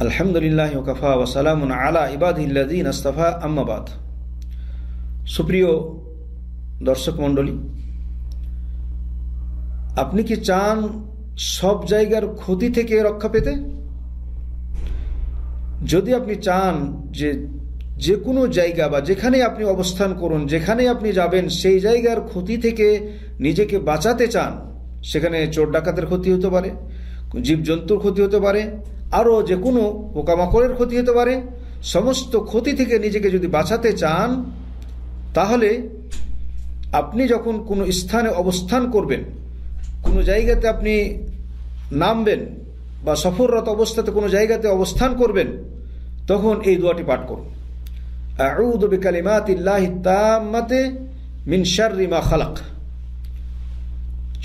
আলহামদুলিল্লাহি ওয়া কাফা ওয়া সালামুন আলা ইবাদিহিল্লাযীনা ইসতাফা, আম্মা বাদ। সুপ্রিয় দর্শক মণ্ডলী, আপনি কি চান সব জায়গার ক্ষতি থেকে রক্ষা পেতে? যদি আপনি চান যে কোনো জায়গা বা যেখানে আপনি অবস্থান করুন, যেখানে আপনি যাবেন, সেই জায়গার ক্ষতি থেকে নিজেকে বাঁচাতে চান, সেখানে চোর ডাকাতের ক্ষতি হতে পারে, জীবজন্তুর ক্ষতি হতে পারে, আরও যে কোনো পোকামাকড়ের ক্ষতি হতে পারে, সমস্ত ক্ষতি থেকে নিজেকে যদি বাঁচাতে চান, তাহলে আপনি যখন কোনো স্থানে অবস্থান করবেন, কোনো জায়গাতে আপনি নামবেন বা সফররত অবস্থাতে কোনো জায়গাতে অবস্থান করবেন, তখন এই দোয়াটি পাঠ করুন। আউযু বিকালিমাতিল্লাহি তাম্মাতি মিন শাররি মা খালাক।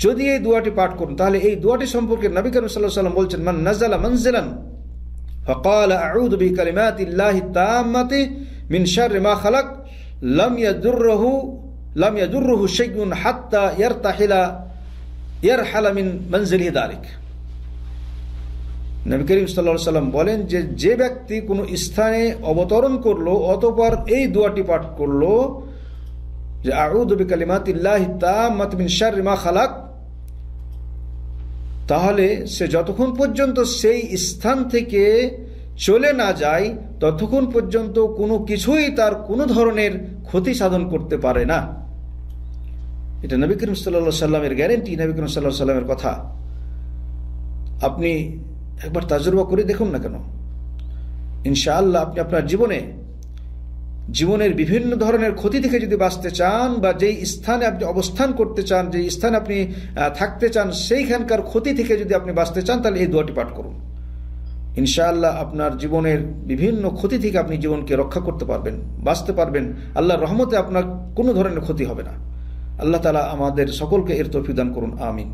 যদি এই দোয়াটি পাঠ করুন, তাহলে এই দোয়াটি সম্পর্কে নবী করিম সাল্লাল্লাহু আলাইহি ওয়াসাল্লাম বলছেন, মান নাযালা মানজিলান ফাকালা আউযু বিকালিমাতিল্লাহি তাম্মাতি মিন শাররি মা খালাক লাম ইয়াদুররুহু শাইউন হাত্তা ইয়ারহালা মিন মানজিলিহি যালিক। নবী করিম সাল্লাল্লাহু আলাইহি ওয়াসাল্লাম বলেন যে ব্যক্তি কোনো স্থানে অবতরণ করলো, অতঃপর এই দোয়াটি পাঠ করলো যে আউযু বিকালিমাতিল্লাহি তাম্মাতি মিন শাররি মা খালাক, তাহলে সে যতক্ষণ পর্যন্ত সেই স্থান থেকে চলে না যায়, ততক্ষণ পর্যন্ত কোনো কিছুই তার কোনো ধরনের ক্ষতি সাধন করতে পারে না। এটা নবী করিম সাল্লাল্লাহু আলাইহি ওয়াসাল্লামের গ্যারান্টি, নবী করিম সাল্লাল্লাহু আলাইহি ওয়াসাল্লামের কথা। আপনি একবার তাজরুবা করে দেখুন না কেন, ইনশাআল্লাহ আপনি আপনার জীবনের বিভিন্ন ধরনের ক্ষতি থেকে যদি বাঁচতে চান, বা যেই স্থানে আপনি অবস্থান করতে চান, যেই স্থানে আপনি থাকতে চান, সেইখানকার ক্ষতি থেকে যদি আপনি বাঁচতে চান, তাহলে এই দোয়াটি পাঠ করুন। ইনশাআল্লাহ আপনার জীবনের বিভিন্ন ক্ষতি থেকে আপনি জীবনকে রক্ষা করতে পারবেন, বাঁচতে পারবেন। আল্লাহর রহমতে আপনার কোনো ধরনের ক্ষতি হবে না। আল্লাহ তাআলা আমাদের সকলকে এর তৌফিক দান করুন, আমিন।